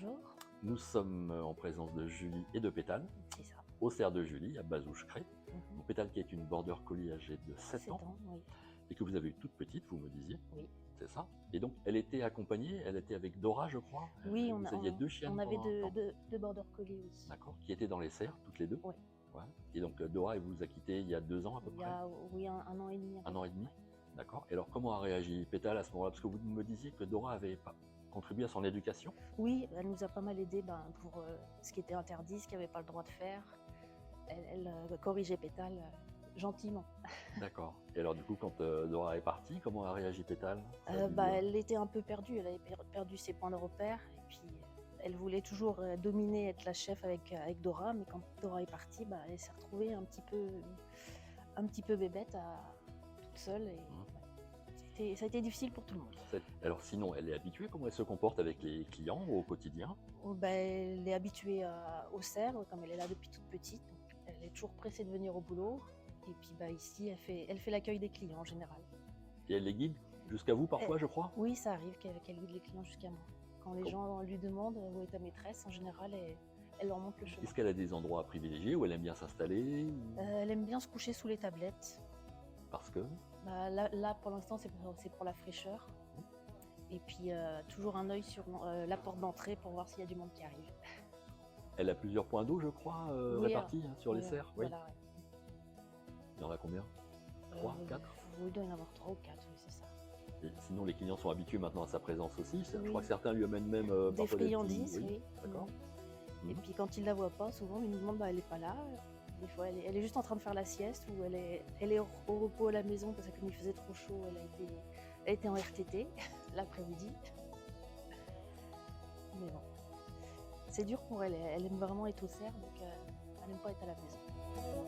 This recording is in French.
bonjour. Nous sommes en présence de Julie et de Pétale, C'est ça. au cerf de Julie, à Bazouges-Cré. Mhm. Donc, Pétale qui est une border collie âgée de 7 7 ans, ans, oui. et que vous avez eu toute petite, vous me disiez, Oui, c'est ça. Et donc, elle était accompagnée, elle était avec Dora, je crois. oui Vous aviez deux chiennes on avait pendant un temps. deux border collies, oui. D'accord, qui étaient dans les cerfs, toutes les deux. Oui. Ouais. Et donc, Dora, elle vous a quitté il y a 2 ans à peu Il y près. a oui, un an et demi. à peu Un an et près, demi. ouais. D'accord. Et alors, comment a réagi Pétale à ce moment-là? Parce que vous me disiez que Dora avait contribué à son éducation. Oui, elle nous a pas mal aidé pour ce qui était interdit, ce qu'elle n'avait pas le droit de faire. Elle corrigeait Pétale gentiment. D'accord. Et alors, du coup, quand Dora est partie, comment a réagi Pétale? Ça a dû, Elle était un peu perdue, elle avait perdu ses points de repère. Et puis, elle voulait toujours dominer, être la chef avec Dora. Mais quand Dora est partie, elle s'est retrouvée un petit peu bébête, toute seule. Et, ça a été difficile pour tout le monde. Alors sinon, elle est habituée, comment elle se comporte avec les clients au quotidien? Elle est habituée au cerf, comme elle est là depuis toute petite. Donc elle est toujours pressée de venir au boulot. Et puis ici, elle fait l'accueil des clients en général. Et elle les guide jusqu'à vous parfois, je crois? Oui, ça arrive qu'elle guide les clients jusqu'à moi. Quand les gens lui demandent où est ta maîtresse, en général, elle leur montre le chemin. Est-ce qu'elle a des endroits privilégiés où elle aime bien s'installer? Elle aime bien se coucher sous les tablettes. Parce que? Là, pour l'instant, c'est pour la fraîcheur. Et puis, toujours un œil sur la porte d'entrée pour voir s'il y a du monde qui arrive. Elle a plusieurs points d'eau, je crois, Oui, répartis sur les cerfs. Oui. Voilà, ouais. Il y en a combien? 3, 4? Oui, il doit y en avoir 3 ou 4, oui, c'est ça. Et sinon, les clients sont habitués maintenant à sa présence aussi. Je Oui. crois que certains lui amènent même Des parfois friandises, petits... oui. D'accord. Et puis quand il la voit pas, souvent il nous demande elle est pas là. Des fois elle est juste en train de faire la sieste ou elle est au repos à la maison parce que comme il faisait trop chaud, elle a été en RTT l'après-midi. Mais bon, c'est dur pour elle. Elle aime vraiment être au cerf, donc elle n'aime pas être à la maison.